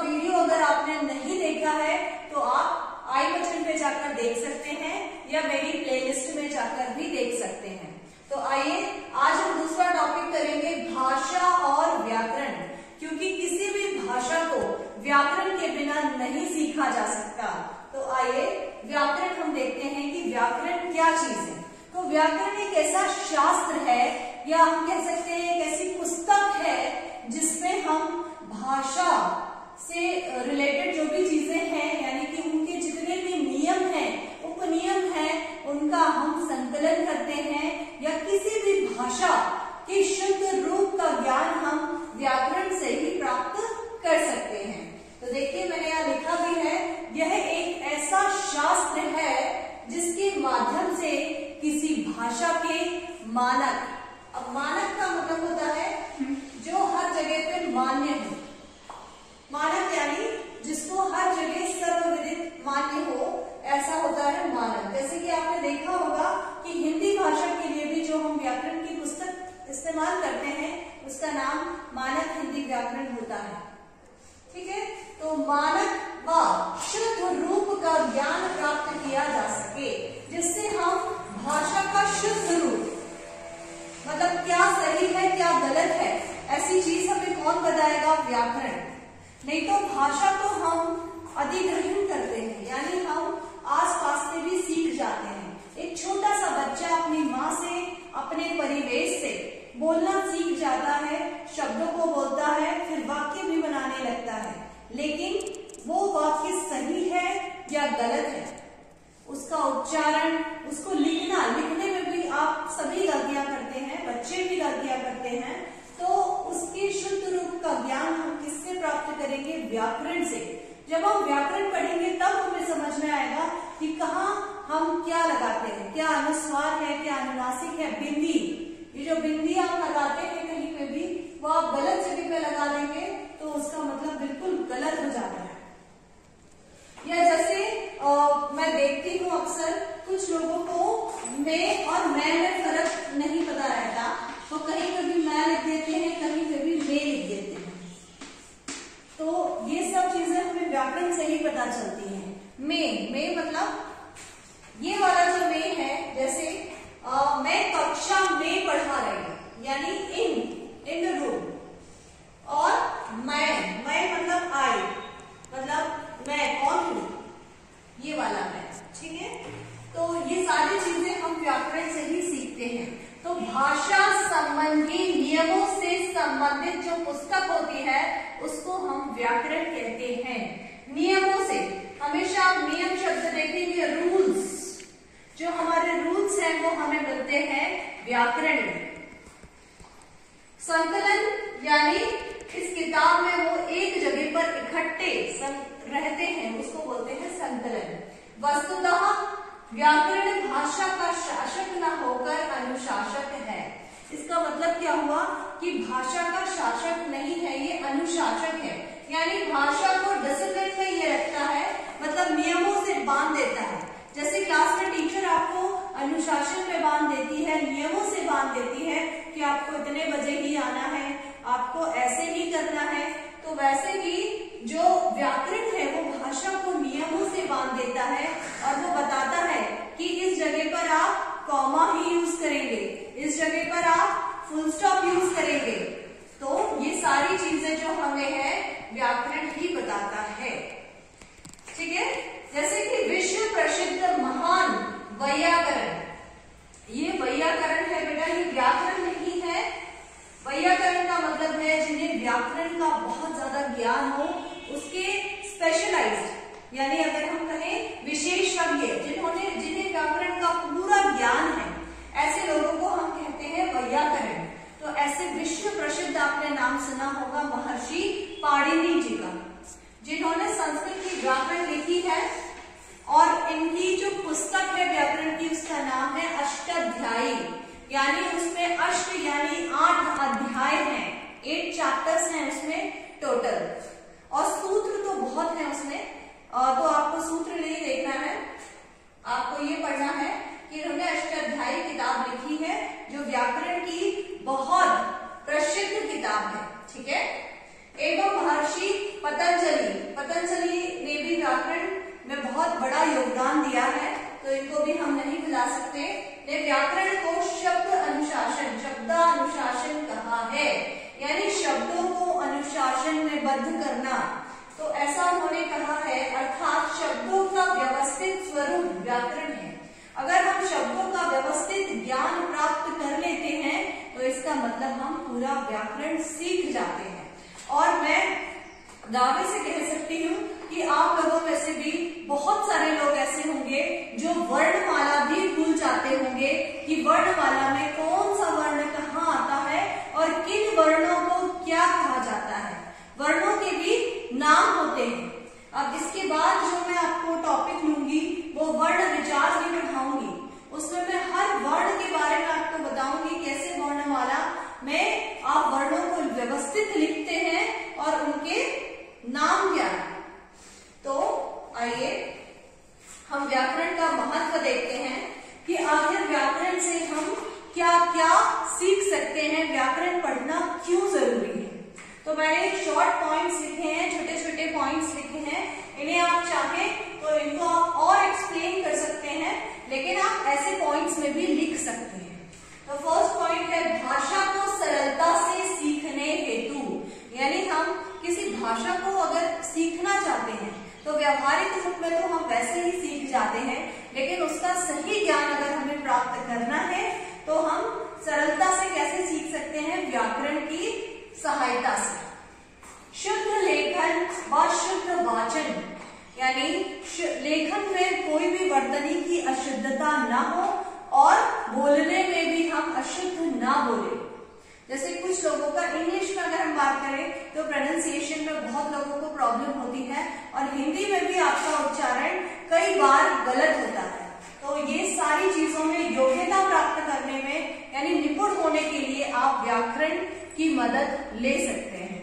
Video अगर आपने नहीं देखा है तो आप आई बटन पे जाकर देख सकते हैं या मेरी प्लेलिस्ट में जाकर भी देख सकते हैं। तो आइए आज हम दूसरा टॉपिक करेंगे भाषा और व्याकरण, क्योंकि किसी भी भाषा को व्याकरण के बिना नहीं सीखा जा सकता। तो आइए व्याकरण हम देखते हैं कि व्याकरण क्या चीज है। तो व्याकरण एक ऐसा शास्त्र है या हम कह सकते हैं एक ऐसी पुस्तक है जिसमें हम भाषा से रिलेटेड जो भी चीजें हैं यानी कि उनके जितने भी नियम हैं, उपनियम हैं, उनका हम संकलन करते हैं या किसी भी भाषा के शुद्ध रूप का ज्ञान हम व्याकरण से ही प्राप्त कर सकते हैं। तो देखिए मैंने यहाँ लिखा भी है, यह एक ऐसा शास्त्र है जिसके माध्यम से किसी भाषा के मानक, अब मानक का मतलब होता है जो हर जगह पे मान्य हो, मानक यानी जिसको हर जगह सर्वविदित मान्य हो, ऐसा होता है मानक। जैसे कि आपने देखा होगा कि हिंदी भाषा के लिए भी जो हम व्याकरण की पुस्तक इस्तेमाल करते हैं उसका नाम मानक हिंदी व्याकरण होता है। ठीक है, तो मानक व शुद्ध रूप का ज्ञान प्राप्त किया जा सके, जिससे हम भाषा का शुद्ध रूप मतलब क्या सही है क्या गलत है ऐसी चीज हमें कौन बताएगा? व्याकरण। नहीं तो भाषा तो हम अधिग्रहण करते हैं, यानी हम आसपास से भी सीख जाते हैं। एक छोटा सा बच्चा अपनी माँ से, अपने परिवेश से बोलना सीख जाता है, शब्दों को बोलता है, फिर वाक्य भी बनाने लगता है, लेकिन वो वाक्य सही है या गलत है, उसका उच्चारण, उसको लिखना, लिखने में भी आप सभी गलतियां करते हैं, बच्चे भी गलतियां करते हैं, तो उसके शुद्ध रूप का ज्ञान हम किससे प्राप्त करेंगे? व्याकरण से। जब हम व्याकरण पढ़ेंगे तब हमें समझ में आएगा कि कहाँ हम क्या लगाते हैं, क्या अनुस्वार है, क्या अनुनासिक है, बिंदी, ये जो बिंदी आप लगाते हैं कहीं पे भी, वो आप गलत जगह पे लगा देंगे तो उसका मतलब बिल्कुल गलत हो जाता है। या जैसे मैं देखती हूँ अक्सर कुछ लोगों को मैं और मैं में फर्क नहीं पता रहता, तो कहीं पे भी मैं लिख देते हैं, कहीं पे भी मैं लिख देते हैं। तो ये सब चीजें हमें व्याकरण से ही पता चलती हैं। मैं मतलब ये वाला जो मैं है, जैसे मैं कक्षा में पढ़ा रही हूँ यानी इन द रूम, और मैं मतलब आई, मतलब मैं कौन हूँ, ये वाला मैं। ठीक है, तो ये सारी चीजें हम व्याकरण से ही सीखते हैं। तो भाषा संबंधी नियमों से संबंधित जो पुस्तक होती है उसको हम व्याकरण कहते हैं। नियमों से, हमेशा आप नियम शब्द देखेंगे, रूल्स, जो हमारे रूल्स हैं वो हमें मिलते हैं व्याकरण में। संकलन यानी इस किताब में वो एक जगह पर इकट्ठे रहते हैं, उसको बोलते हैं संकलन। वस्तुतः व्याकरण भाषा का शासक न होकर अनुशासक है। इसका मतलब क्या हुआ कि भाषा का शासक नहीं है, ये अनुशासक है, यानी भाषा को डिसिप्लिन में ये रखता है, मतलब नियमों से बांध देता है। जैसे क्लास में टीचर आपको अनुशासन में बांध देती है, नियमों से बांध देती है कि आपको इतने बजे ही आना है, आपको ऐसे ही करना है, तो वैसे ही जो व्याकरण है वो भाषा को नियमों से बांध देता है और वो बताता है कि इस जगह पर आप कॉमा ही यूज करेंगे, इस जगह पर आप फुल स्टॉप यूज करेंगे। तो ये सारी चीजें जो हमें है व्याकरण ही बताता है। ठीक है, जैसे कि विश्व प्रसिद्ध महान वैयाकरण, ये वैयाकरण है बेटा, ये व्याकरण नहीं है। वैयाकरण का मतलब है जिन्हें व्याकरण का बहुत ज्यादा ज्ञान हो, उसके स्पेशलाइज्ड, यानी अगर हम कहें विशेषज्ञ, जिन्हें व्याकरण का पूरा ज्ञान है, ऐसे लोगों को हम कहते हैं वैयाकरण। तो ऐसे विश्व प्रसिद्ध आपने नाम सुना होगा महर्षि पाणिनि जी का, जिन्होंने संस्कृत की व्याकरण लिखी है, और इनकी जो पुस्तक है व्याकरण की उसका नाम है अष्टाध्यायी, यानी उसमें अष्ट यानी 8 अध्याय हैं, 8 चैप्टर्स हैं उसमें टोटल, और सूत्र तो बहुत है उसमें। तो आपको सूत्र नहीं देखना है, आपको ये पढ़ना है कि इन्होंने अष्टाध्यायी किताब लिखी है जो व्याकरण की बहुत प्रसिद्ध किताब है। ठीक है, एवं महर्षि पतंजलि बड़ा योगदान दिया है, तो इनको भी हम नहीं भुला सकते। ने व्याकरण को शब्द अनुशासन, शब्दानुशासन कहा है, यानी शब्दों को अनुशासन में बद्ध करना। तो ऐसा उन्होंने कहा है, अर्थात शब्दों का व्यवस्थित स्वरूप व्याकरण है। अगर हम शब्दों का व्यवस्थित ज्ञान प्राप्त कर लेते हैं तो इसका मतलब हम पूरा व्याकरण सीख जाते हैं। और मैं दावे से कह सकती हूँ कि आप लोगों में से भी बहुत सारे लोग ऐसे होंगे जो वर्णमाला भी भूल जाते होंगे कि वर्णमाला में कौन सा वर्ण कहाँ आता है और किन वर्णों को क्या कहा जाता है। वर्णों के भी नाम होते हैं। अब इसके बाद जो मैं आपको टॉपिक लूंगी वो वर्ण विचार भी पढ़ाऊंगी। उसमें मैं हर वर्ण के बारे में आपको बताऊंगी, कैसे वर्णमाला में आप वर्णों को व्यवस्थित लिखते हैं और उनके नाम क्या है। तो आइए हम व्याकरण का महत्व देखते हैं कि आखिर व्याकरण से हम क्या क्या सीख सकते हैं, व्याकरण पढ़ना क्यों जरूरी है। तो मैंने शॉर्ट पॉइंट्स लिखे हैं, छोटे छोटे पॉइंट्स लिखे हैं। इन्हें आप चाहें तो इनको आप और एक्सप्लेन कर सकते हैं, लेकिन आप ऐसे पॉइंट्स में भी लिख सकते हैं। तो फर्स्ट पॉइंट है भाषा को सरलता से सीखने हेतु, यानी हम किसी भाषा को अगर सीखना चाहते हैं तो व्यावहारिक रूप में तो हम वैसे ही सीख जाते हैं, लेकिन उसका सही ज्ञान अगर हमें प्राप्त करना है तो हम सरलता से कैसे सीख सकते हैं, व्याकरण की सहायता से। शुद्ध लेखन व शुद्ध वाचन, यानी लेखन में कोई भी वर्तनी की अशुद्धता ना हो और बोलने में भी हम अशुद्ध ना बोले। जैसे कुछ लोगों का इंग्लिश में अगर हम बात करें तो प्रोनाउंसिएशन में बहुत लोगों को प्रॉब्लम होती है और हिंदी में भी आपका उच्चारण कई बार गलत होता है। तो ये सारी चीजों में योग्यता प्राप्त करने में, यानी निपुण होने के लिए आप व्याकरण की मदद ले सकते हैं।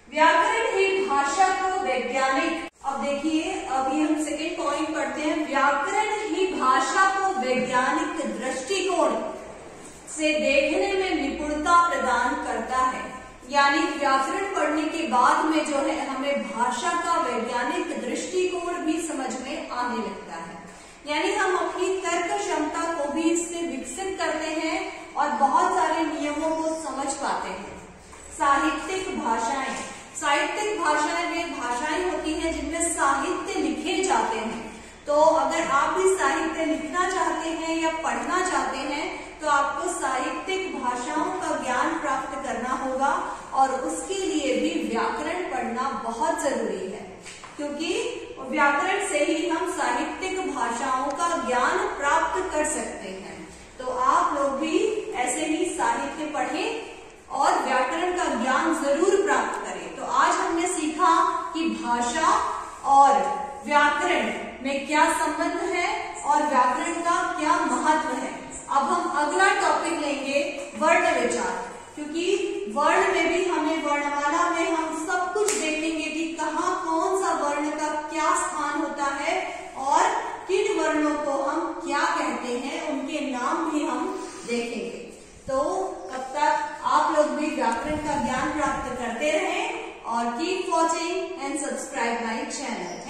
व्याकरण ही भाषा को वैज्ञानिक, अब देखिए अभी हम सेकेंड पॉइंट पढ़ते हैं। व्याकरण ही भाषा को वैज्ञानिक दृष्टिकोण से देखने में निपुणता प्रदान करता है, यानी व्याकरण पढ़ने के बाद में जो है हमें भाषा का वैज्ञानिक दृष्टिकोण भी समझ में आने लगता है। यानी हम अपनी तर्क क्षमता को भी इससे विकसित करते हैं और बहुत सारे नियमों को समझ पाते हैं। साहित्यिक भाषाएं, साहित्यिक भाषाएं वे भाषाएं होती हैं जिनमें साहित्य लिखे जाते हैं। तो अगर आप भी साहित्य लिखना चाहते हैं या पढ़ना चाहते हैं तो आपको साहित्यिक भाषाओं का ज्ञान प्राप्त करना होगा और उसके लिए भी व्याकरण पढ़ना बहुत जरूरी है, क्योंकि व्याकरण से ही हम साहित्यिक भाषाओं का ज्ञान प्राप्त कर सकते हैं। तो आप लोग भी ऐसे ही साहित्य पढ़ें और व्याकरण का ज्ञान जरूर प्राप्त करें। तो आज हमने सीखा कि भाषा और व्याकरण में क्या संबंध है और व्याकरण का क्या महत्व है। अब हम अगला टॉपिक लेंगे वर्ण विचार, क्योंकि वर्ण में भी हमें वर्णमाला में हम सब कुछ देखेंगे कि कहाँ कौन सा वर्ण का क्या स्थान होता है और किन वर्णों को हम क्या कहते हैं, उनके नाम भी हम देखेंगे। तो तब तक आप लोग भी व्याकरण का ज्ञान प्राप्त करते रहें और keep watching and subscribe my channel.